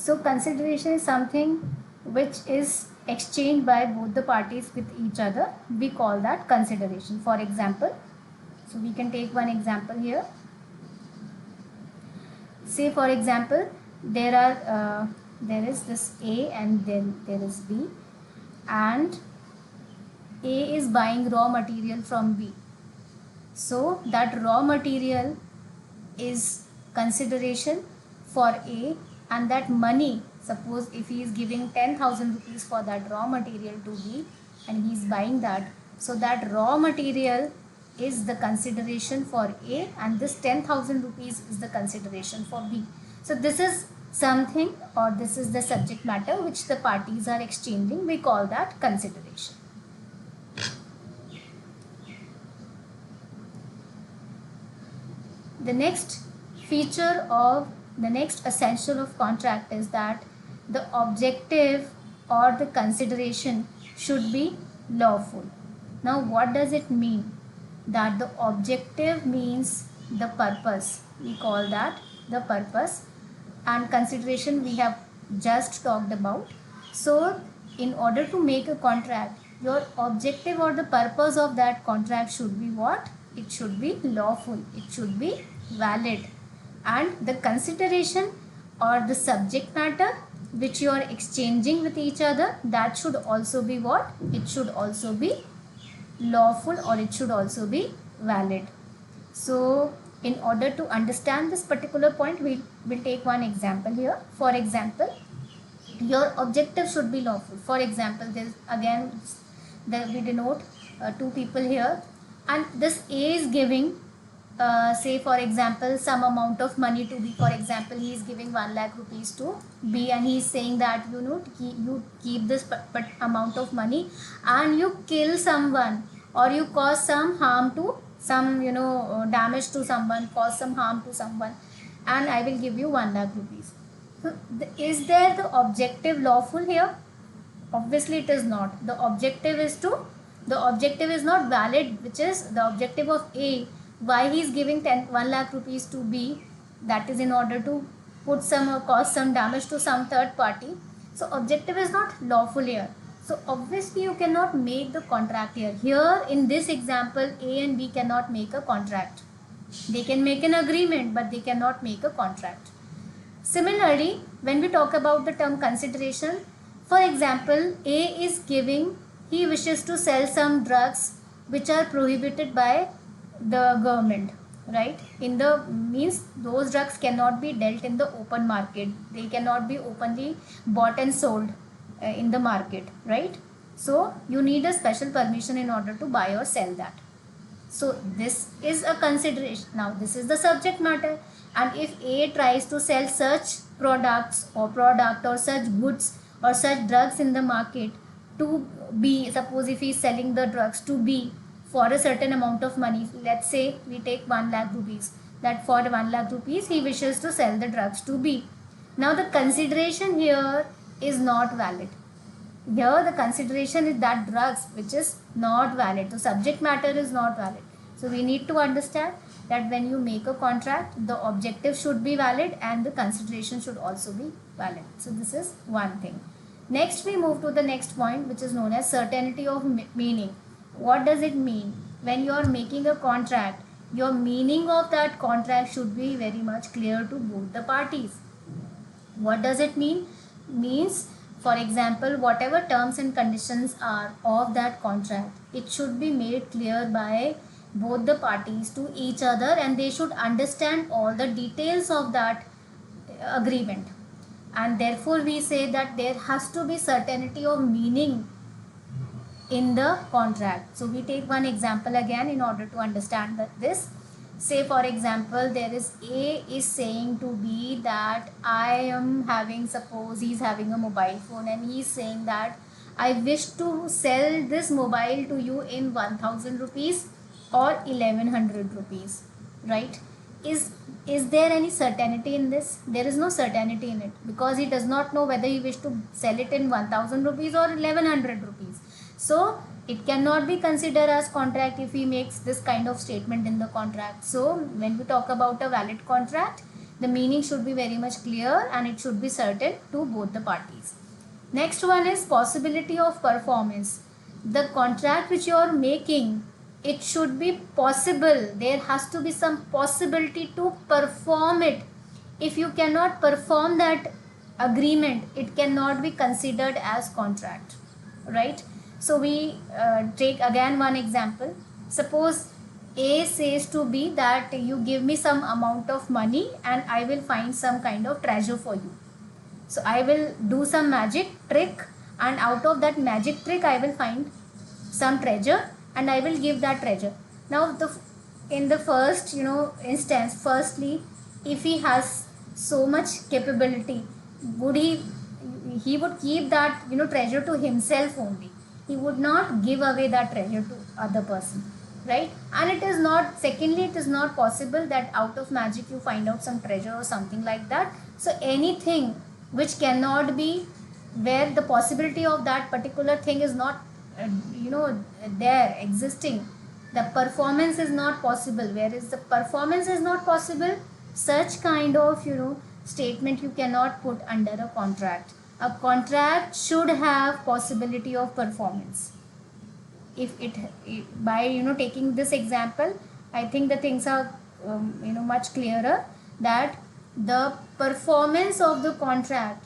So consideration is something which is exchanged by both the parties with each other. We call that consideration. For example, so we can take one example here. Say for example, there is this A and then there is B, and A is buying raw material from B. So that raw material is consideration for A, and that money, suppose if he is giving 10,000 rupees for that raw material to B and he is buying that, so that raw material is the consideration for A and this 10,000 rupees is the consideration for B. So this is something, or this is the subject matter which the parties are exchanging. We call that consideration. The next feature of the next essential of contract is that the objective or the consideration should be lawful. Now what does it mean? That the objective means the purpose. We call that the purpose, and consideration we have just talked about. So in order to make a contract, your objective or the purpose of that contract should be what? It should be lawful, it should be valid, and the consideration or the subject matter which you are exchanging with each other, that should also be what? It should also be lawful, or it should also be valid. So in order to understand this particular point, we will take one example here. For example, your objective should be lawful. For example, there is again we denote two people here, and this A is giving say for example some amount of money to B. For example, he is giving 1 lakh rupees to B, and he is saying that you keep this amount of money and you kill someone, or you cause some harm to some damage to someone, cause some harm to someone, and I will give you 1 lakh rupees. So is there the objective lawful here? Obviously it is not. The objective is not valid, which is the objective of A. Why he is giving 1 lakh rupees to B? That is in order to put some or cause some damage to some third party. So objective is not lawful here. So obviously you cannot make the contract here. Here in this example, A and B cannot make a contract. They can make an agreement, but they cannot make a contract. Similarly, when we talk about the term consideration, for example, A is giving, he wishes to sell some drugs which are prohibited by the government, right? In the means those drugs cannot be dealt in the open market. They cannot be openly bought and sold in the market, right? So you need a special permission in order to buy or sell that. So this is a consideration. Now this is the subject matter, and if A tries to sell such products or such goods or such drugs in the market to B, suppose if he is selling the drugs to B for a certain amount of money, let's say we take 1 lakh rupees, that for 1 lakh rupees he wishes to sell the drugs to B. Now the consideration here is not valid. Here the consideration is that drugs, which is not valid. The subject matter is not valid. So we need to understand that when you make a contract, the objective should be valid and the consideration should also be valid. So this is one thing. Next we move to the next point, which is known as certainty of meaning. What does it mean? When you are making a contract, your meaning of that contract should be very much clear to both the parties. What does it mean? Means, for example, whatever terms and conditions are of that contract, it should be made clear by both the parties to each other, and they should understand all the details of that agreement. And therefore we say that there has to be certainty of meaning in the contract. So we take one example again in order to understand this. Say for example, there is A is saying to B that I am having, suppose he is having a mobile phone, and he is saying that I wish to sell this mobile to you in 1000 rupees or 1100 rupees, right? Is there any certainty in this? There is no certainty in it, because he does not know whether he wish to sell it in 1000 rupees or 1100 rupees. So it cannot be considered as contract if he makes this kind of statement in the contract. So when we talk about a valid contract, The meaning should be very much clear and it should be certain to both the parties. Next one is possibility of performance. The contract which you are making, it should be possible. There has to be some possibility to perform it. If you cannot perform that agreement, it cannot be considered as contract, right? So we take again one example. Suppose A says to B that you give me some amount of money and I will find some kind of treasure for you. So I will do some magic trick, and out of that magic trick I will find some treasure and I will give that treasure. Now in the first instance, firstly, if he has so much capability, would he would keep that treasure to himself only. He would not give away that treasure to other person, right? And it is not, secondly, it is not possible that out of magic you find out some treasure or something like that. So anything which cannot be, where the possibility of that particular thing is not there existing, the performance is not possible. Whereas the performance is not possible, such kind of statement you cannot put under a contract. A contract should have possibility of performance. If it by taking this example, I think the things are much clearer, that the performance of the contract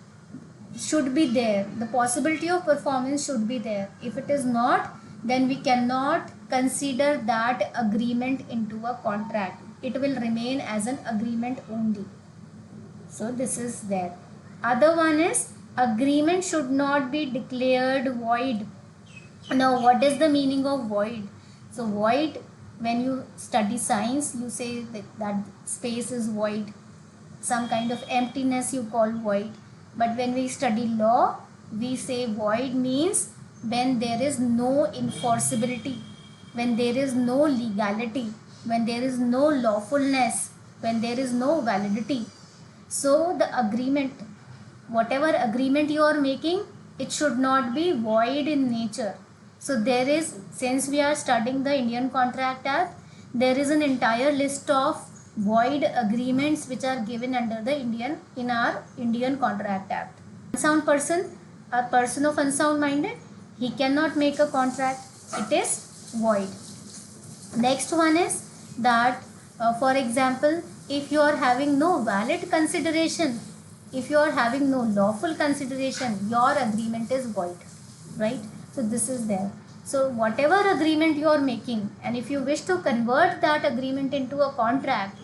should be there. The possibility of performance should be there. If it is not, then we cannot consider that agreement into a contract. It will remain as an agreement only. So this is there. Other one is, agreement should not be declared void. Now what is the meaning of void? So void, when you study science, you say that space is void. Some kind of emptiness you call void. But when we study law, we say void means when there is no enforceability, when there is no legality, when there is no lawfulness, when there is no validity. So the agreement, whatever agreement you are making, it should not be void in nature. So there is, since we are studying the Indian Contract Act, there is an entire list of void agreements which are given under the in our Indian Contract Act. Unsound person, a person of unsound minded, he cannot make a contract. It is void. Next one is that for example, if you are having no valid consideration, if you are having no lawful consideration, your agreement is void, right? So this is there. So whatever agreement you are making, and if you wish to convert that agreement into a contract,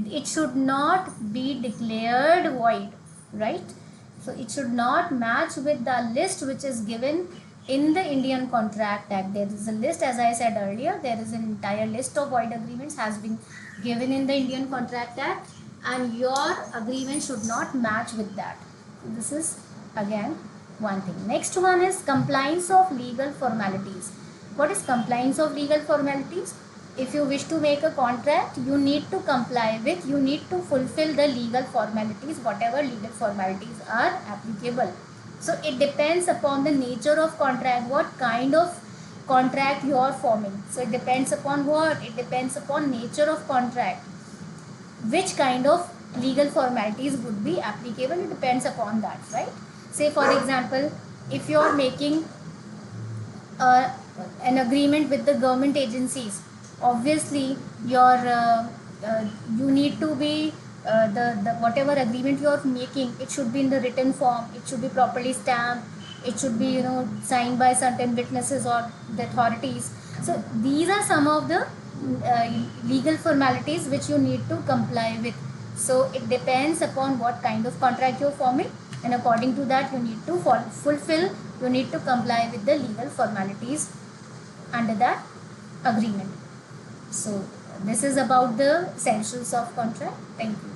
it should not be declared void, right? So it should not match with the list which is given in the Indian Contract Act. There is a list, as I said earlier, there is an entire list of void agreements has been given in the Indian Contract Act, and your agreement should not match with that. So this is again one thing. Next one is compliance of legal formalities. What is compliance of legal formalities? If you wish to make a contract, you need to comply with, you need to fulfill the legal formalities, whatever legal formalities are applicable. So it depends upon the nature of contract, what kind of contract you are forming. So it depends upon what? It depends upon nature of contract. Which kind of legal formalities would be applicable, it depends upon that, right? Say for example, if you are making an agreement with the government agencies, obviously your you need to be the whatever agreement you are making, it should be in the written form, it should be properly stamped, it should be signed by certain witnesses or the authorities. So these are some of the legal formalities which you need to comply with. So it depends upon what kind of contract you are forming, and according to that you need to fulfill, you need to comply with the legal formalities under that agreement. So this is about the essentials of contract. Thank you.